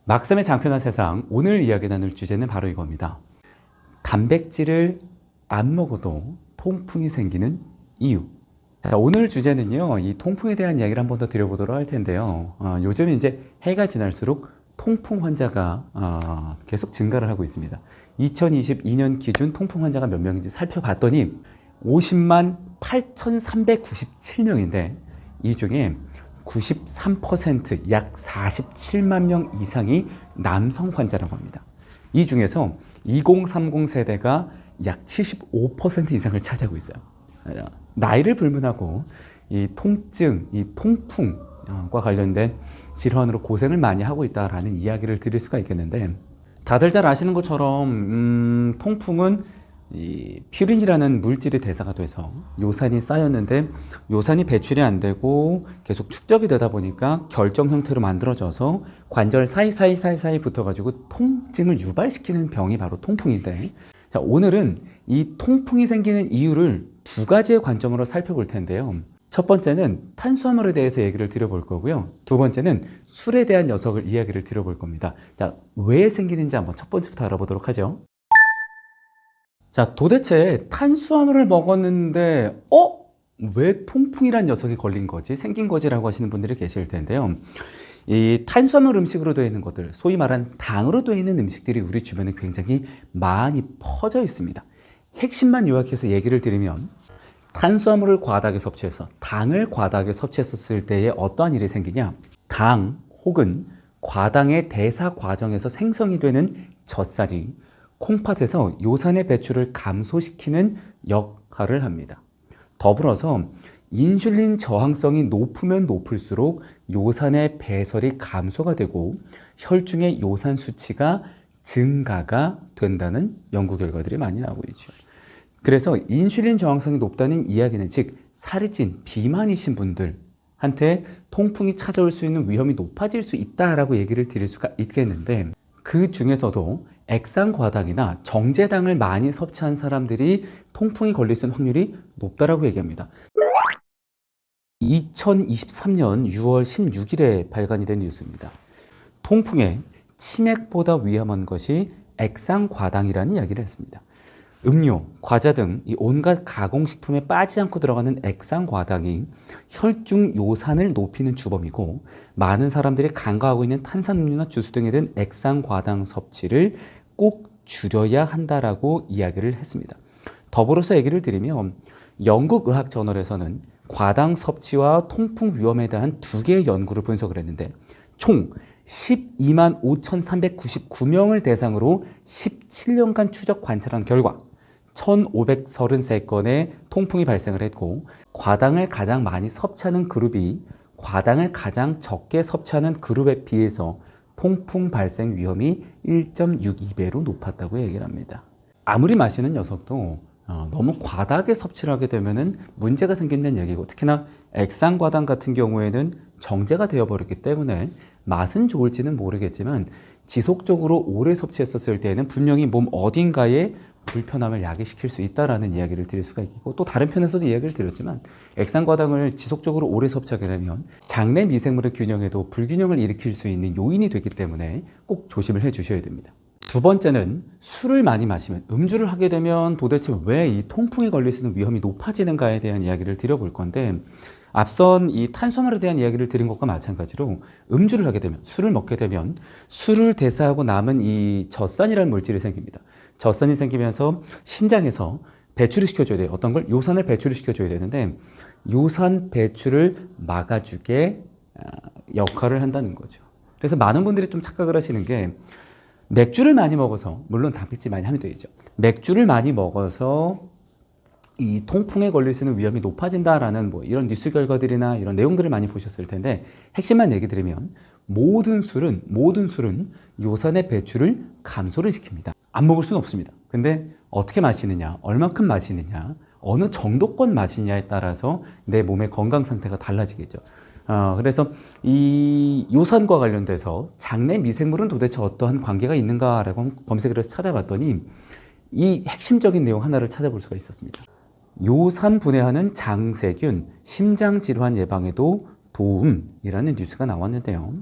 막삼의 장편한 세상, 오늘 이야기 나눌 주제는 바로 이겁니다. 단백질을 안 먹어도 통풍이 생기는 이유. 자, 오늘 주제는요, 이 통풍에 대한 이야기를 한 번 더 드려보도록 할 텐데요. 요즘 이제 해가 지날수록 통풍 환자가 계속 증가를 하고 있습니다. 2022년 기준 통풍 환자가 몇 명인지 살펴봤더니 50만 8,397명인데 이 중에 93%, 약 47만 명 이상이 남성 환자라고 합니다. 이 중에서 2030 세대가 약 75% 이상을 차지하고 있어요. 나이를 불문하고 이 통증, 이 통풍과 관련된 질환으로 고생을 많이 하고 있다라는 이야기를 드릴 수가 있겠는데, 다들 잘 아시는 것처럼 통풍은 이 퓨린이라는 물질이 대사가 돼서 요산이 쌓였는데 요산이 배출이 안 되고 계속 축적이 되다 보니까 결정 형태로 만들어져서 관절 사이사이 붙어가지고 통증을 유발시키는 병이 바로 통풍인데, 자, 오늘은 이 통풍이 생기는 이유를 두 가지의 관점으로 살펴볼 텐데요. 첫 번째는 탄수화물에 대해서 얘기를 드려볼 거고요. 두 번째는 술에 대한 녀석을 이야기를 드려볼 겁니다. 자, 왜 생기는지 한번 첫 번째부터 알아보도록 하죠. 자, 도대체 탄수화물을 먹었는데 왜 통풍이란 녀석이 걸린 거지? 생긴 거지라고 하시는 분들이 계실 텐데요. 이 탄수화물 음식으로 되어 있는 것들, 소위 말하는 당으로 되어 있는 음식들이 우리 주변에 굉장히 많이 퍼져 있습니다. 핵심만 요약해서 얘기를 드리면, 탄수화물을 과다하게 섭취해서 당을 과다하게 섭취했었을 때에 어떠한 일이 생기냐? 당 혹은 과당의 대사 과정에서 생성이 되는 젖살이 콩팥에서 요산의 배출을 감소시키는 역할을 합니다. 더불어서 인슐린 저항성이 높으면 높을수록 요산의 배설이 감소가 되고 혈중의 요산 수치가 증가가 된다는 연구 결과들이 많이 나오고 있죠. 그래서 인슐린 저항성이 높다는 이야기는, 즉 살이 찐 비만이신 분들한테 통풍이 찾아올 수 있는 위험이 높아질 수 있다라고 얘기를 드릴 수가 있겠는데, 그 중에서도 액상과당이나 정제당을 많이 섭취한 사람들이 통풍이 걸릴 수 있는 확률이 높다라고 얘기합니다. 2023년 6월 16일에 발간이 된 뉴스입니다. 통풍에 치맥보다 위험한 것이 액상과당이라는 이야기를 했습니다. 음료, 과자 등 이 온갖 가공식품에 빠지지 않고 들어가는 액상과당이 혈중 요산을 높이는 주범이고, 많은 사람들이 간과하고 있는 탄산음료나 주스 등에 든 액상과당 섭취를 꼭 줄여야 한다라고 이야기를 했습니다. 더불어서 얘기를 드리면, 영국 의학 저널에서는 과당 섭취와 통풍 위험에 대한 두 개의 연구를 분석을 했는데, 총 12만 5,399명을 대상으로 17년간 추적 관찰한 결과 1,533건의 통풍이 발생을 했고, 과당을 가장 많이 섭취하는 그룹이 과당을 가장 적게 섭취하는 그룹에 비해서 통풍 발생 위험이 1.62배로 높았다고 얘기를 합니다. 아무리 마시는 녀석도 너무 과다하게 섭취를 하게 되면 문제가 생긴다는 얘기고, 특히나 액상과당 같은 경우에는 정제가 되어버렸기 때문에 맛은 좋을지는 모르겠지만 지속적으로 오래 섭취했었을 때에는 분명히 몸 어딘가에 불편함을 야기시킬 수 있다는 이야기를 드릴 수가 있고, 또 다른 편에서도 이야기를 드렸지만 액상과당을 지속적으로 오래 섭취하게 되면 장내 미생물의 균형에도 불균형을 일으킬 수 있는 요인이 되기 때문에 꼭 조심을 해 주셔야 됩니다. 두 번째는 술을 많이 마시면, 음주를 하게 되면 도대체 왜 이 통풍에 걸릴 수 있는 위험이 높아지는가에 대한 이야기를 드려볼 건데, 앞선 이 탄수화물에 대한 이야기를 드린 것과 마찬가지로 음주를 하게 되면, 술을 먹게 되면 술을 대사하고 남은 이 젖산이라는 물질이 생깁니다. 젖산이 생기면서 신장에서 배출을 시켜줘야 돼요. 어떤 걸? 요산을 배출을 시켜줘야 되는데, 요산 배출을 막아주게 역할을 한다는 거죠. 그래서 많은 분들이 좀 착각을 하시는 게, 맥주를 많이 먹어서, 물론 단백질 많이 하면 되죠. 맥주를 많이 먹어서 이 통풍에 걸릴 수 있는 위험이 높아진다라는 이런 뉴스 결과들이나 이런 내용들을 많이 보셨을 텐데, 핵심만 얘기 드리면 모든 술은 요산의 배출을 감소를 시킵니다. 안 먹을 수는 없습니다. 근데 어떻게 마시느냐, 얼만큼 마시느냐, 어느 정도권 마시냐에 따라서 내 몸의 건강 상태가 달라지겠죠. 그래서 이 요산과 관련돼서 장내 미생물은 도대체 어떠한 관계가 있는가라고 검색을 해서 찾아봤더니 이 핵심적인 내용 하나를 찾아볼 수가 있었습니다. 요산 분해하는 장세균, 심장질환 예방에도 도움이라는 뉴스가 나왔는데요.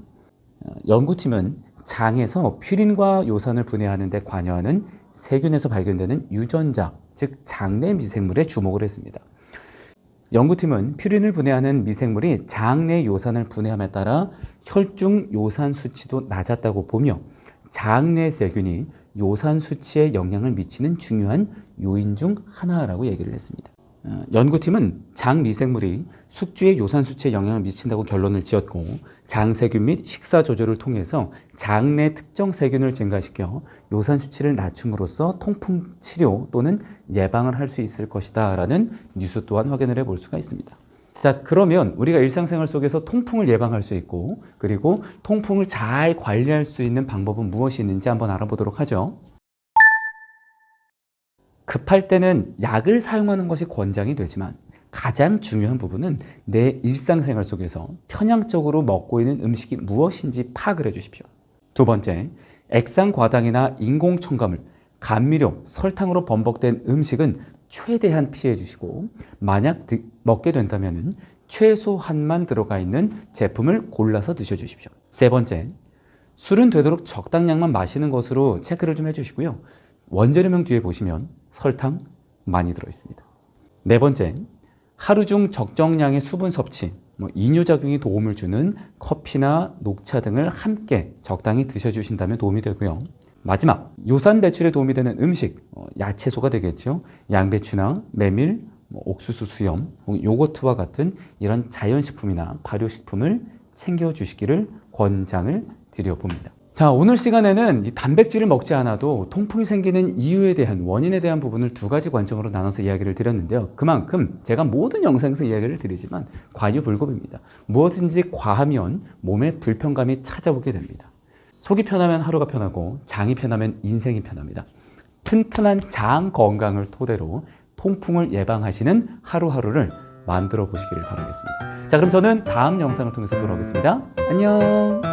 연구팀은 장에서 퓨린과 요산을 분해하는 데 관여하는 세균에서 발견되는 유전자, 즉 장내 미생물에 주목을 했습니다. 연구팀은 퓨린을 분해하는 미생물이 장내 요산을 분해함에 따라 혈중 요산 수치도 낮았다고 보며 장내 세균이 요산 수치에 영향을 미치는 중요한 요인 중 하나라고 얘기를 했습니다. 연구팀은 장 미생물이 숙주의 요산 수치에 영향을 미친다고 결론을 지었고 장세균 및 식사 조절을 통해서 장내 특정 세균을 증가시켜 요산 수치를 낮춤으로써 통풍 치료 또는 예방을 할 수 있을 것이다 라는 뉴스 또한 확인을 해볼 수가 있습니다. 자, 그러면 우리가 일상생활 속에서 통풍을 예방할 수 있고 그리고 통풍을 잘 관리할 수 있는 방법은 무엇이 있는지 한번 알아보도록 하죠. 급할 때는 약을 사용하는 것이 권장이 되지만 가장 중요한 부분은 내 일상생활 속에서 편향적으로 먹고 있는 음식이 무엇인지 파악을 해주십시오. 두 번째, 액상과당이나 인공첨가물, 감미료, 설탕으로 범벅된 음식은 최대한 피해 주시고 만약 먹게 된다면 최소한만 들어가 있는 제품을 골라서 드셔주십시오. 세 번째, 술은 되도록 적당량만 마시는 것으로 체크를 좀 해주시고요. 원재료명 뒤에 보시면 설탕 많이 들어있습니다. 네 번째, 하루 중 적정량의 수분 섭취, 이뇨작용이 도움을 주는 커피나 녹차 등을 함께 적당히 드셔주신다면 도움이 되고요. 마지막, 요산 배출에 도움이 되는 음식, 야채소가 되겠죠. 양배추나 메밀, 옥수수 수염, 요거트와 같은 이런 자연식품이나 발효식품을 챙겨주시기를 권장을 드려봅니다. 자, 오늘 시간에는 이 단백질을 먹지 않아도 통풍이 생기는 이유에 대한 원인에 대한 부분을 두 가지 관점으로 나눠서 이야기를 드렸는데요. 그만큼 제가 모든 영상에서 이야기를 드리지만 과유불급입니다. 무엇인지 과하면 몸에 불편감이 찾아오게 됩니다. 속이 편하면 하루가 편하고 장이 편하면 인생이 편합니다. 튼튼한 장 건강을 토대로 통풍을 예방하시는 하루하루를 만들어 보시기를 바라겠습니다. 자, 그럼 저는 다음 영상을 통해서 돌아오겠습니다. 안녕.